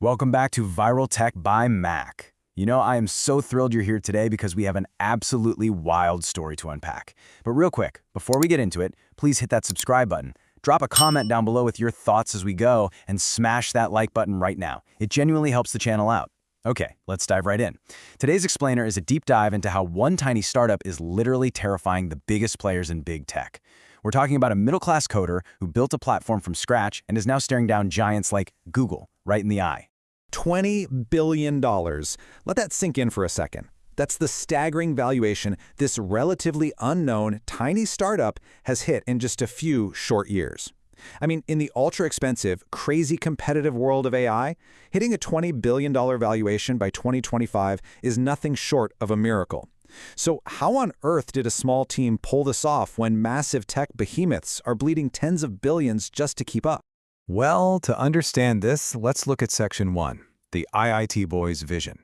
Welcome back to Viral Tech by Mac. I am so thrilled you're here today because we have an absolutely wild story to unpack. But real quick, before we get into it, please hit that subscribe button. Drop a comment down below with your thoughts as we go, and smash that like button right now. It genuinely helps the channel out. Okay, let's dive right in. Today's explainer is a deep dive into how one tiny startup is literally terrifying the biggest players in big tech. We're talking about a middle-class coder who built a platform from scratch and is now staring down giants like Google right in the eye. $20 billion. Let that sink in for a second. That's the staggering valuation this relatively unknown, tiny startup has hit in just a few short years. I mean, in the ultra-expensive, crazy competitive world of AI, hitting a $20 billion valuation by 2025 is nothing short of a miracle. So how on earth did a small team pull this off when massive tech behemoths are bleeding tens of billions just to keep up? Well, to understand this, let's look at Section 1, the IIT boy's vision.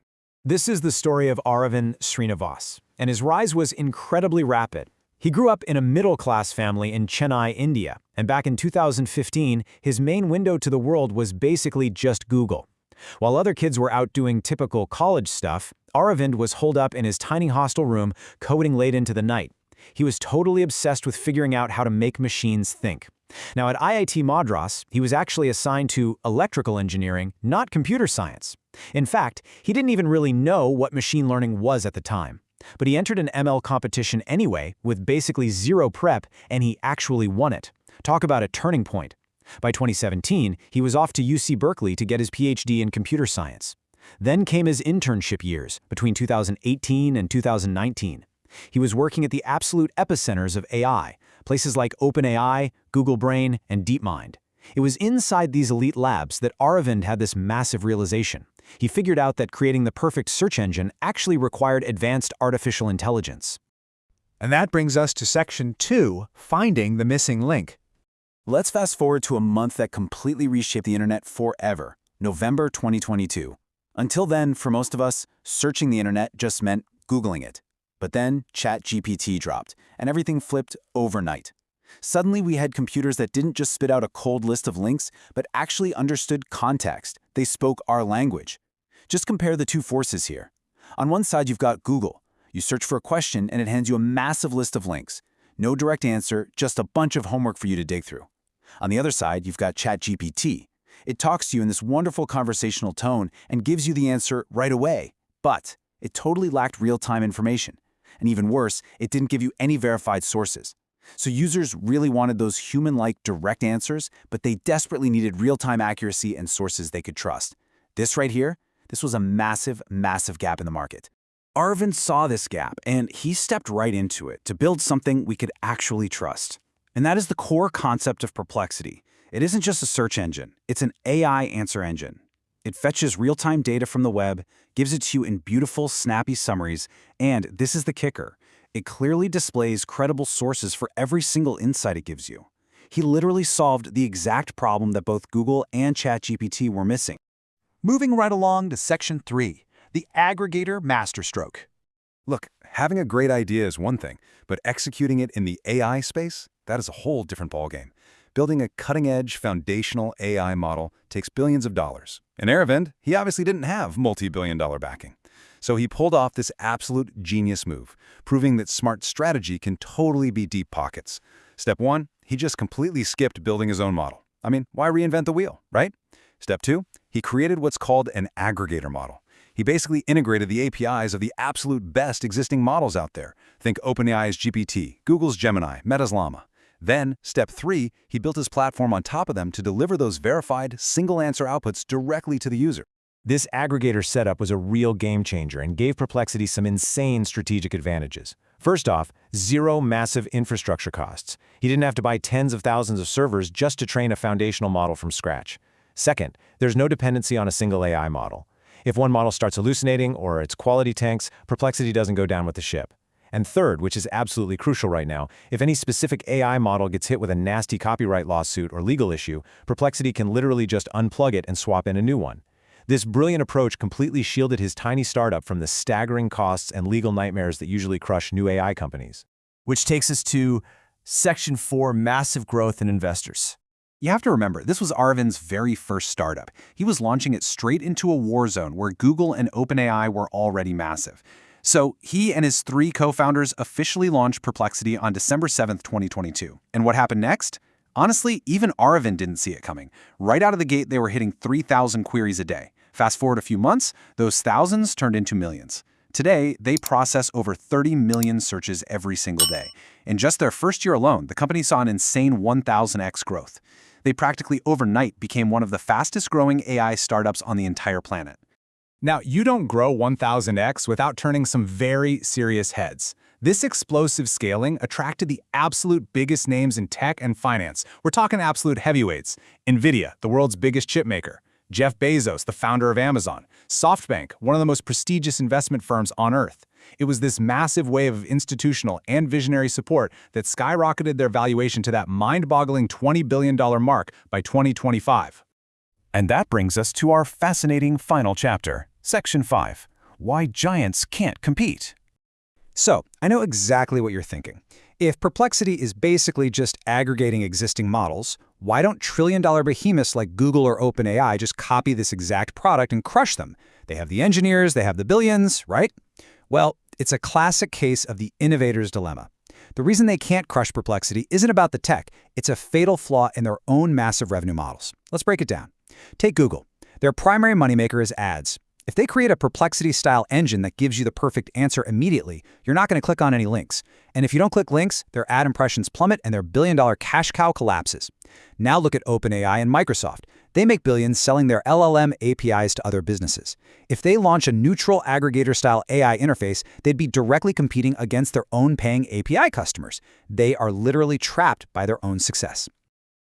This is the story of Aravind Srinivas, and his rise was incredibly rapid. He grew up in a middle-class family in Chennai, India, and back in 2015, his main window to the world was basically just Google. While other kids were out doing typical college stuff, Aravind was holed up in his tiny hostel room, coding late into the night. He was totally obsessed with figuring out how to make machines think. Now, at IIT Madras, he was actually assigned to electrical engineering, not computer science. In fact, he didn't even really know what machine learning was at the time. But he entered an ML competition anyway, with basically zero prep, and he actually won it. Talk about a turning point. By 2017, he was off to UC Berkeley to get his PhD in computer science. Then came his internship years, between 2018 and 2019. He was working at the absolute epicenters of AI, places like OpenAI, Google Brain, and DeepMind. It was inside these elite labs that Aravind had this massive realization. He figured out that creating the perfect search engine actually required advanced artificial intelligence. And that brings us to Section 2, finding the missing link. Let's fast forward to a month that completely reshaped the internet forever, November 2022. Until then, for most of us, searching the internet just meant Googling it. But then ChatGPT dropped, and everything flipped overnight. Suddenly, we had computers that didn't just spit out a cold list of links, but actually understood context. They spoke our language. Just compare the two forces here. On one side, you've got Google. You search for a question, and it hands you a massive list of links. No direct answer, just a bunch of homework for you to dig through. On the other side, you've got ChatGPT. It talks to you in this wonderful conversational tone and gives you the answer right away. But it totally lacked real-time information. And even worse, it didn't give you any verified sources. So users really wanted those human-like direct answers, but they desperately needed real-time accuracy and sources they could trust. This right here, this was a massive, massive gap in the market. Aravind saw this gap, and he stepped right into it to build something we could actually trust. And that is the core concept of Perplexity. It isn't just a search engine, it's an AI answer engine. It fetches real-time data from the web, gives it to you in beautiful, snappy summaries, and this is the kicker. It clearly displays credible sources for every single insight it gives you. He literally solved the exact problem that both Google and ChatGPT were missing. Moving right along to Section 3, the aggregator masterstroke. Look, having a great idea is one thing, but executing it in the AI space, that is a whole different ballgame. Building a cutting-edge, foundational AI model takes billions of dollars. And Aravind, he obviously didn't have multi-billion-dollar backing. So he pulled off this absolute genius move, proving that smart strategy can totally be deep pockets. Step 1, he just completely skipped building his own model. I mean, why reinvent the wheel, right? Step 2, he created what's called an aggregator model. He basically integrated the APIs of the absolute best existing models out there. Think OpenAI's GPT, Google's Gemini, Meta's Llama. Then, step 3, he built his platform on top of them to deliver those verified, single-answer outputs directly to the user. This aggregator setup was a real game changer and gave Perplexity some insane strategic advantages. First off, zero massive infrastructure costs. He didn't have to buy tens of thousands of servers just to train a foundational model from scratch. Second, there's no dependency on a single AI model. If one model starts hallucinating or its quality tanks, Perplexity doesn't go down with the ship. And third, which is absolutely crucial right now, if any specific AI model gets hit with a nasty copyright lawsuit or legal issue, Perplexity can literally just unplug it and swap in a new one. This brilliant approach completely shielded his tiny startup from the staggering costs and legal nightmares that usually crush new AI companies. Which takes us to Section 4, massive growth in investors. You have to remember, this was Arvind's very first startup. He was launching it straight into a war zone where Google and OpenAI were already massive. So he and his 3 co-founders officially launched Perplexity on December 7th, 2022. And what happened next? Honestly, even Aravind didn't see it coming. Right out of the gate, they were hitting 3,000 queries a day. Fast forward a few months, those thousands turned into millions. Today, they process over 30 million searches every single day. In just their first year alone, the company saw an insane 1,000x growth. They practically overnight became one of the fastest growing AI startups on the entire planet. Now, you don't grow 1000x without turning some very serious heads. This explosive scaling attracted the absolute biggest names in tech and finance. We're talking absolute heavyweights. NVIDIA, the world's biggest chip maker. Jeff Bezos, the founder of Amazon. SoftBank, one of the most prestigious investment firms on Earth. It was this massive wave of institutional and visionary support that skyrocketed their valuation to that mind-boggling $20 billion mark by 2025. And that brings us to our fascinating final chapter, Section 5, Why Giants Can't Compete. So, I know exactly what you're thinking. If Perplexity is basically just aggregating existing models, why don't trillion-dollar behemoths like Google or OpenAI just copy this exact product and crush them? They have the engineers, they have the billions, right? Well, it's a classic case of the innovator's dilemma. The reason they can't crush Perplexity isn't about the tech, it's a fatal flaw in their own massive revenue models. Let's break it down. Take Google. Their primary moneymaker is ads. If they create a Perplexity-style engine that gives you the perfect answer immediately, you're not going to click on any links. And if you don't click links, their ad impressions plummet and their billion-dollar cash cow collapses. Now look at OpenAI and Microsoft. They make billions selling their LLM APIs to other businesses. If they launch a neutral aggregator-style AI interface, they'd be directly competing against their own paying API customers. They are literally trapped by their own success.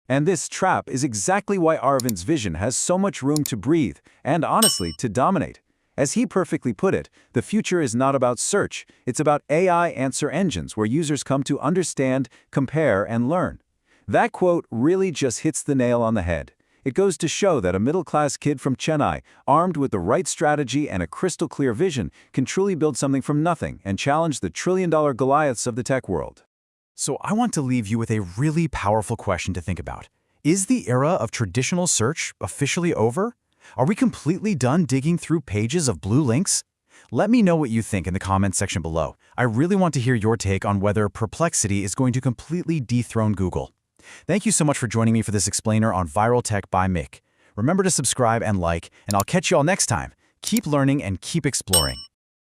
And this trap is exactly why Arvind's vision has so much room to breathe and, honestly, to dominate. As he perfectly put it, the future is not about search, it's about AI answer engines where users come to understand, compare, and learn. That quote really just hits the nail on the head. It goes to show that a middle-class kid from Chennai, armed with the right strategy and a crystal-clear vision, can truly build something from nothing and challenge the trillion-dollar Goliaths of the tech world. So I want to leave you with a really powerful question to think about. Is the era of traditional search officially over? Are we completely done digging through pages of blue links? Let me know what you think in the comments section below. I really want to hear your take on whether Perplexity is going to completely dethrone Google. Thank you so much for joining me for this explainer on Viral Tech by Mick. Remember to subscribe and like, and I'll catch you all next time. Keep learning and keep exploring.